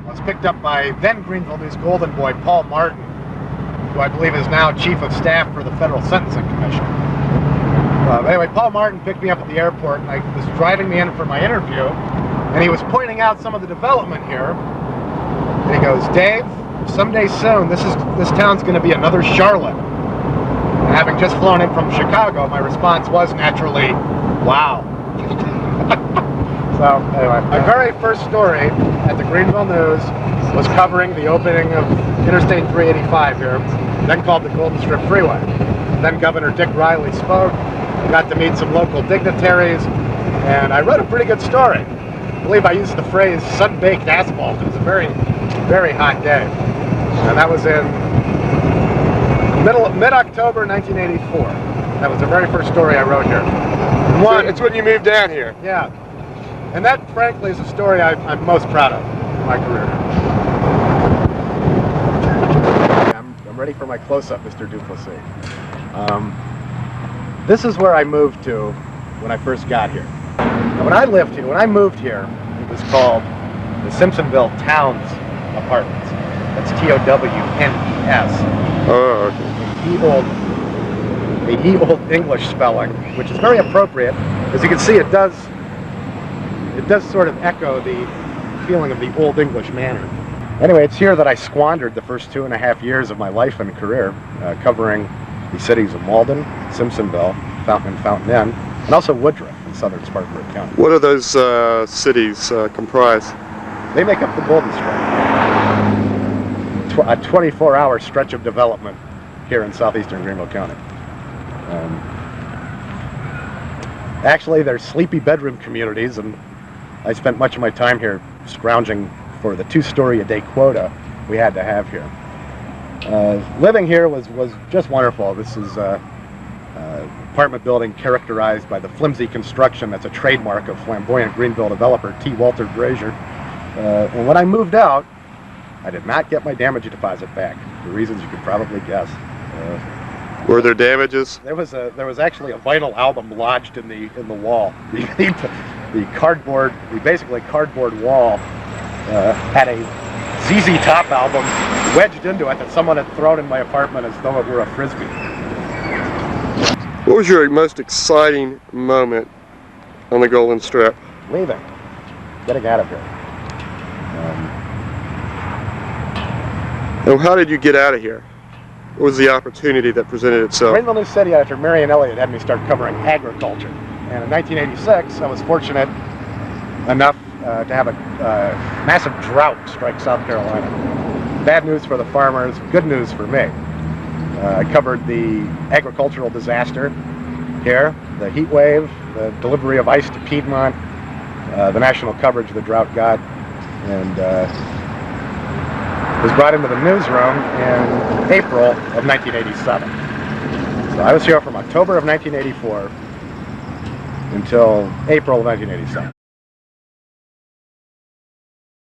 I was picked up by then Greenville News Golden Boy Paul Martin, who I believe is now Chief of Staff for the Federal Sentencing Commission. Anyway, Paul Martin picked me up at the airport, and I was driving me in for my interview, and he was pointing out some of the development here. And he goes, "Dave, someday soon, this town's going to be another Charlotte." And having just flown in from Chicago, my response was naturally, "Wow." So anyway, my very first story at the Greenville News was covering the opening of Interstate 385 here, then called the Golden Strip Freeway. Then Governor Dick Riley spoke. I got to meet some local dignitaries, and I wrote a pretty good story. I believe I used the phrase sun-baked asphalt. It was a very, very hot day. And that was in mid-October 1984. That was the very first story I wrote here. So it's when you moved down here. Yeah. And that, frankly, is a story I'm most proud of in my career. I'm ready for my close-up, Mr. DuPlessis. This is where I moved to when I first got here. Now, when I moved here, it was called the Simpsonville Towns Apartments. That's Townes. Oh, okay. The old English spelling, which is very appropriate. As you can see, it does sort of echo the feeling of the old English manner. Anyway, it's here that I squandered the first 2.5 years of my life and career, covering the cities of Malden, Simpsonville, Fountain Inn, and also Woodruff in southern Spartanburg County. What do those cities comprise? They make up the Golden Strip, a 24-hour stretch of development here in southeastern Greenville County. Actually, they're sleepy bedroom communities, and I spent much of my time here scrounging for the 2-story-a-day quota we had to have here. Living here was just wonderful. This is an apartment building characterized by the flimsy construction that's a trademark of flamboyant Greenville developer T. Walter Brazier. And when I moved out, I did not get my damage deposit back, for reasons you could probably guess. Were there damages? There was actually a vinyl album lodged in the wall. The basically cardboard wall had a ZZ Top album wedged into it that someone had thrown in my apartment as though it were a frisbee. What was your most exciting moment on the Golden Strip? Leaving, getting out of here. And how did you get out of here? What was the opportunity that presented itself? Greenville News City editor Marion Elliott had me start covering agriculture. And in 1986, I was fortunate enough to have a massive drought strike South Carolina. Bad news for the farmers, good news for me. I covered the agricultural disaster here, the heat wave, the delivery of ice to Piedmont, the national coverage the drought got, and was brought into the newsroom in April of 1987. So I was here from October of 1984 until April of 1987.